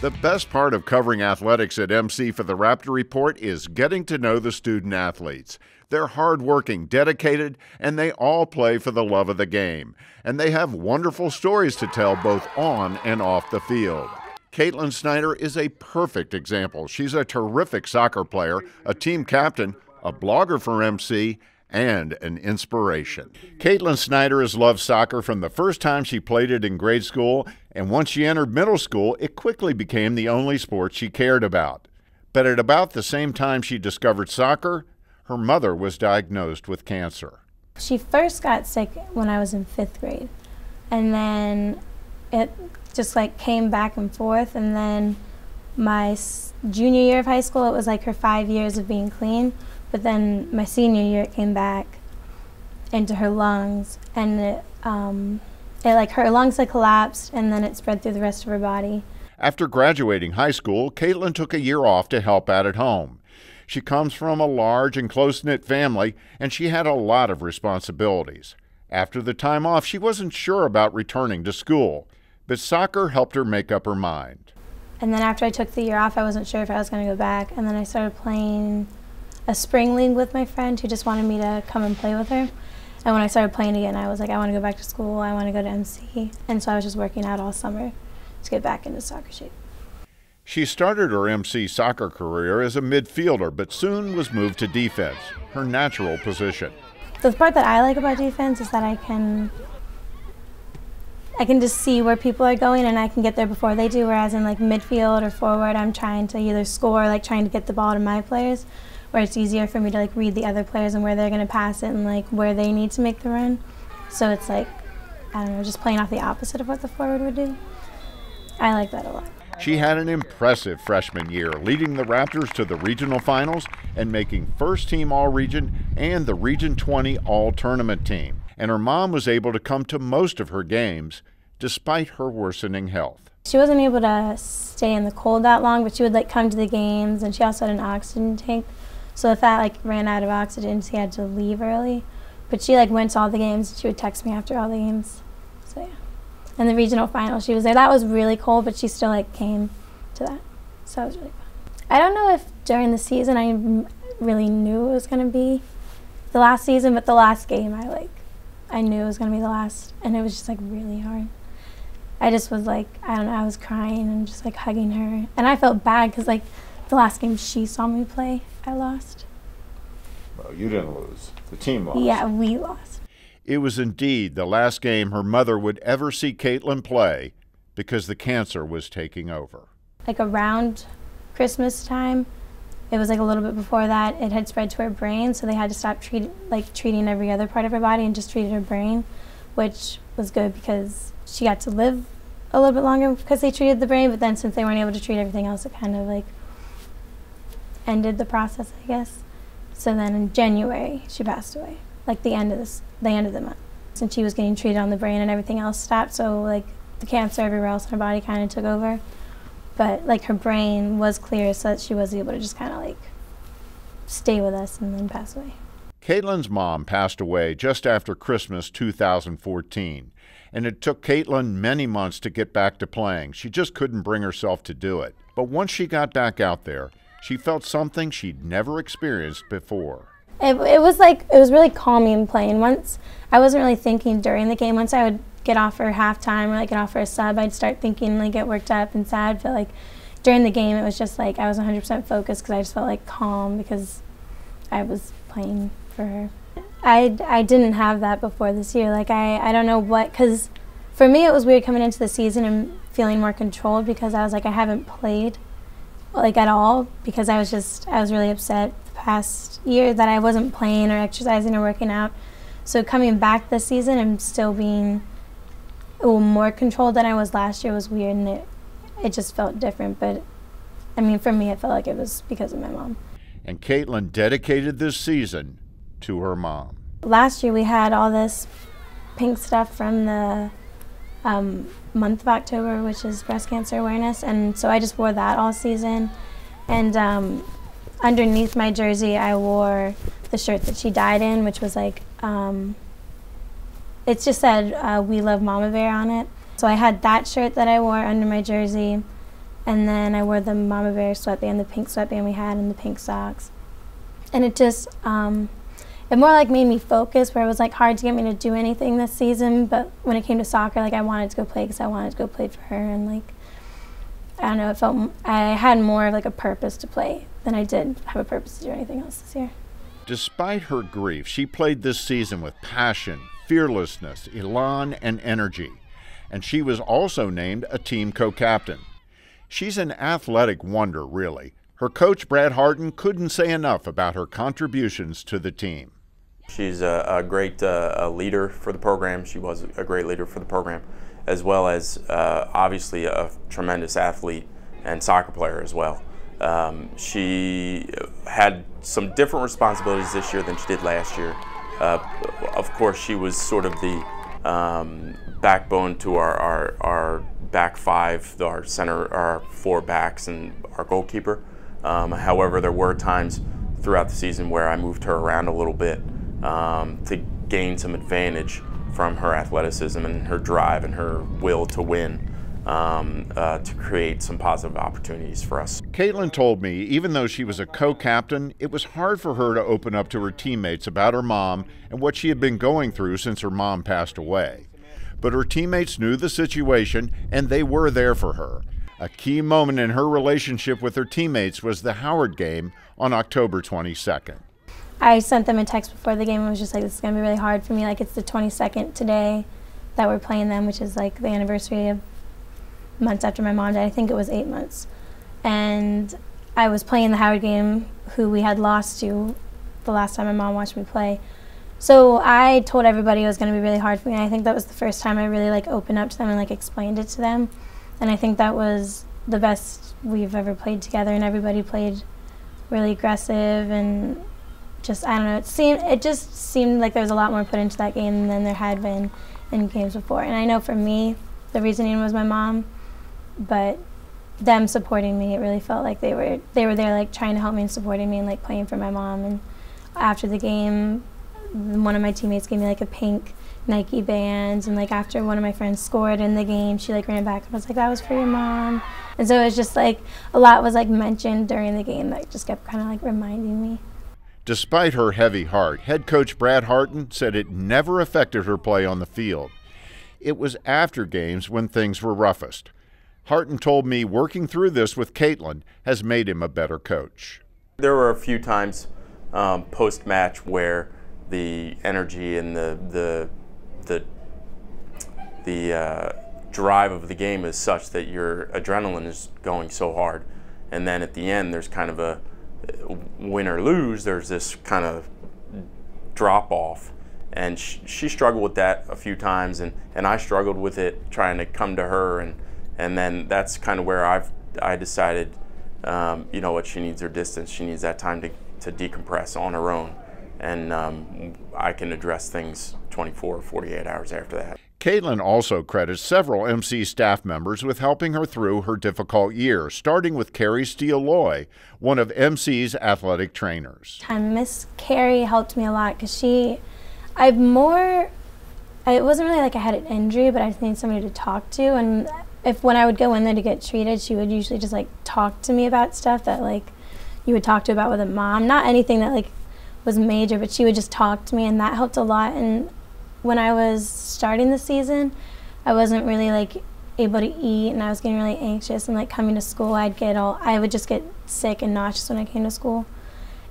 The best part of covering athletics at MC for the Raptor Report is getting to know the student athletes. They're hardworking, dedicated, and they all play for the love of the game. And they have wonderful stories to tell both on and off the field. Katelynn Snyder is a perfect example. She's a terrific soccer player, a team captain, a blogger for MC, and an inspiration. Katelynn Snyder has loved soccer from the first time she played it in grade school, and once she entered middle school, it quickly became the only sport she cared about. But at about the same time she discovered soccer, her mother was diagnosed with cancer. She first got sick when I was in 5th grade, and then it just like came back and forth, and then my junior year of high school, it was like her 5 years of being clean. But then my senior year, it came back into her lungs, and it like her lungs had collapsed, and then it spread through the rest of her body. After graduating high school, Katelynn took a year off to help out at home. She comes from a large and close-knit family, and she had a lot of responsibilities. After the time off, she wasn't sure about returning to school, but soccer helped her make up her mind. And then after I took the year off, I wasn't sure if I was going to go back, and then I started playing a spring league with my friend who just wanted me to come and play with her. And when I started playing again, I was like, I want to go back to school, I want to go to MC. And so I was just working out all summer to get back into soccer shape. She started her MC soccer career as a midfielder, but soon was moved to defense, her natural position. The part that I like about defense is that I can just see where people are going, and I can get there before they do, whereas in like midfield or forward, I'm trying to either score, like trying to get the ball to my players, where it's easier for me to like read the other players and where they're going to pass it and like where they need to make the run. So it's like, I don't know, just playing off the opposite of what the forward would do. I like that a lot. She had an impressive freshman year, leading the Raptors to the regional finals and making first-team All-Region and the Region 20 All-Tournament team. And her mom was able to come to most of her games despite her worsening health. She wasn't able to stay in the cold that long, but she would like come to the games, and she also had an oxygen tank. So if that like ran out of oxygen, she had to leave early. But she like went to all the games, and she would text me after all the games. So yeah. And the regional final, she was there. That was really cold, but she still like came to that. So it was really fun. I don't know if during the season I really knew it was going to be the last season, but the last game I knew it was going to be the last, and it was just like really hard. I just was like, I don't know, I was crying and just like hugging her. And I felt bad because like the last game she saw me play, I lost. Well, you didn't lose. The team lost. Yeah, we lost. It was indeed the last game her mother would ever see Katelynn play because the cancer was taking over. Like around Christmas time, it was like a little bit before that, it had spread to her brain, so they had to stop treating every other part of her body and just treated her brain, which was good because she got to live a little bit longer because they treated the brain, but then since they weren't able to treat everything else, it kind of like ended the process, I guess. So then in January, she passed away, like the end of the month. Since she was getting treated on the brain and everything else stopped, so like the cancer everywhere else in her body kind of took over. But like her brain was clear, so that she was able to just kind of like stay with us and then pass away. Katelynn's mom passed away just after Christmas 2014, and it took Katelynn many months to get back to playing. She just couldn't bring herself to do it. But once she got back out there, she felt something she'd never experienced before. It was really calming playing. Once I wasn't really thinking during the game. Once I would get off for halftime or like get off for a sub, I'd start thinking, like get worked up and sad. But like during the game, it was just like I was 100% focused because I just felt like calm because I was playing for her. I didn't have that before this year. Like I don't know what, because for me it was weird coming into the season and feeling more controlled because I was like I haven't played like at all because I was really upset the past year that I wasn't playing or exercising or working out. So coming back this season and still being a little more controlled than I was last year was weird, and it just felt different. But I mean, for me, it felt like it was because of my mom. And Katelynn dedicated this season to her mom. Last year we had all this pink stuff from the month of October, which is breast cancer awareness, and so I just wore that all season. And underneath my jersey I wore the shirt that she died in, which was like it just said "We love Mama Bear" on it. So I had that shirt that I wore under my jersey, And then I wore the Mama Bear sweatband, the pink sweatband we had, and the pink socks. And it just, it more like made me focus, where it was like hard to get me to do anything this season. But when it came to soccer, like I wanted to go play because I wanted to go play for her. And like, I don't know, it felt, I had more of like a purpose to play than I did have a purpose to do anything else this year. Despite her grief, she played this season with passion, fearlessness, elan, and energy. And she was also named a team co-captain. She's an athletic wonder, really. Her coach, Brad Harden, couldn't say enough about her contributions to the team. She's a great leader for the program. She was a great leader for the program, as well as obviously a tremendous athlete and soccer player as well. She had some different responsibilities this year than she did last year. Of course, she was sort of the backbone to our back five, our center, our four backs, and our goalkeeper. However, there were times throughout the season where I moved her around a little bit to gain some advantage from her athleticism and her drive and her will to win, to create some positive opportunities for us. Katelynn told me even though she was a co-captain, it was hard for her to open up to her teammates about her mom and what she had been going through since her mom passed away. But her teammates knew the situation and they were there for her. A key moment in her relationship with her teammates was the Howard game on October 22nd. I sent them a text before the game and was just like, this is going to be really hard for me. Like, it's the 22nd today that we're playing them, which is like the anniversary of months after my mom died. I think it was 8 months. And I was playing the Howard game, who we had lost to the last time my mom watched me play. So I told everybody it was going to be really hard for me. And I think that was the first time I really like opened up to them and like explained it to them. And I think that was the best we've ever played together, and everybody played really aggressive and just, I don't know, it just seemed like there was a lot more put into that game than there had been in games before. And I know for me, the reasoning was my mom, but them supporting me, it really felt like they were there like trying to help me and supporting me and like playing for my mom. And after the game, one of my teammates gave me like a pink Nike band, and like after one of my friends scored in the game, she like ran back and was like, that was for your mom. And so it was just like a lot was like mentioned during the game that just kept kind of like reminding me. Despite her heavy heart, head coach Brad Harden said it never affected her play on the field. It was after games when things were roughest. Harden told me working through this with Katelynn has made him a better coach. There were a few times post-match where the energy and the drive of the game is such that your adrenaline is going so hard, and then at the end there's kind of a win or lose, there's this kind of drop off, and she struggled with that a few times, and I struggled with it trying to come to her, and then that's kind of where I decided, you know what, she needs her distance, she needs that time to decompress on her own, and I can address things 24 or 48 hours after that. Katelynn also credits several MC staff members with helping her through her difficult year, starting with Carrie Steele-Loy, one of MC's athletic trainers. Miss Carrie helped me a lot because it wasn't really like I had an injury, but I just needed somebody to talk to, and when I would go in there to get treated, she would usually just like talk to me about stuff that like you would talk to about with a mom, not anything that like was major, but she would just talk to me, and that helped a lot. And when I was starting the season, I wasn't really like able to eat, and I was getting really anxious, and like coming to school I would just get sick and nauseous when I came to school.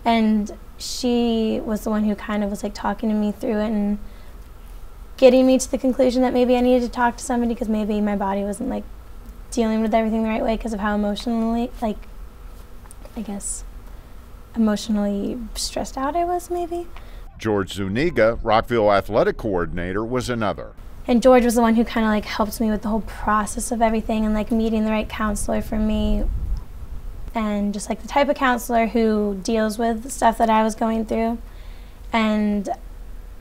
And she was the one who kind of was like talking to me through it and getting me to the conclusion that maybe I needed to talk to somebody because maybe my body wasn't like dealing with everything the right way because of how emotionally, like, I guess, emotionally stressed out I was maybe. George Zuniga, Rockville athletic coordinator, was another. And George was the one who kind of like helped me with the whole process of everything and like meeting the right counselor for me, and just like the type of counselor who deals with stuff that I was going through. And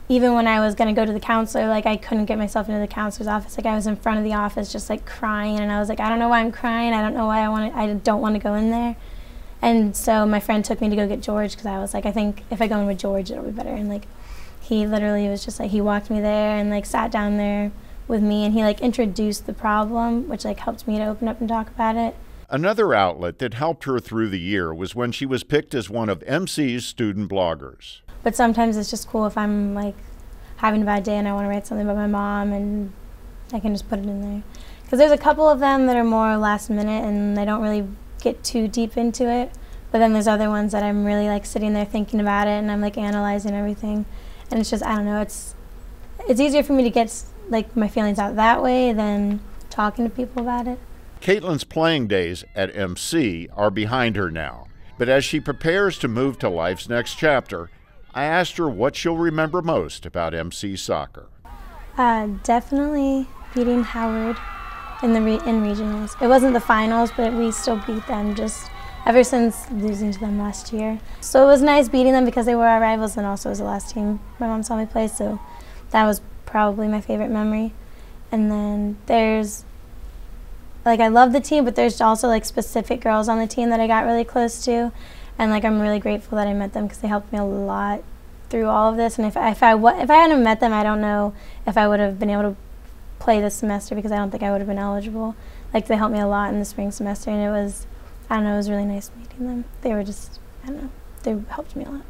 even when I was going to go to the counselor, like I couldn't get myself into the counselor's office. Like I was in front of the office just like crying, and I was like, I don't know why I'm crying. I don't know why I don't want to go in there. And so my friend took me to go get George because I was like, I think if I go in with George, it'll be better. And like, he literally was just like, he walked me there and like sat down there with me, and he like introduced the problem, which like helped me to open up and talk about it. Another outlet that helped her through the year was when she was picked as one of MC's student bloggers. But sometimes it's just cool if I'm like having a bad day and I want to write something about my mom, and I can just put it in there. Because there's a couple of them that are more last minute and I don't really get too deep into it. But then there's other ones that I'm really like sitting there thinking about it and I'm like analyzing everything. And it's just, I don't know, it's easier for me to get like my feelings out that way than talking to people about it. Katelyn's playing days at MC are behind her now. But as she prepares to move to life's next chapter, I asked her what she'll remember most about MC soccer. Definitely beating Howard in regionals. It wasn't the finals, but we still beat them just ever since losing to them last year. So it was nice beating them because they were our rivals, and also it was the last team my mom saw me play, so that was probably my favorite memory. And then there's, like, I love the team, but there's also like specific girls on the team that I got really close to, and like I'm really grateful that I met them because they helped me a lot through all of this. And if I hadn't met them, I don't know if I would have been able to play this semester, because I don't think I would have been eligible. Like, they helped me a lot in the spring semester, and it was, I don't know, it was really nice meeting them. They were just, I don't know, they helped me a lot.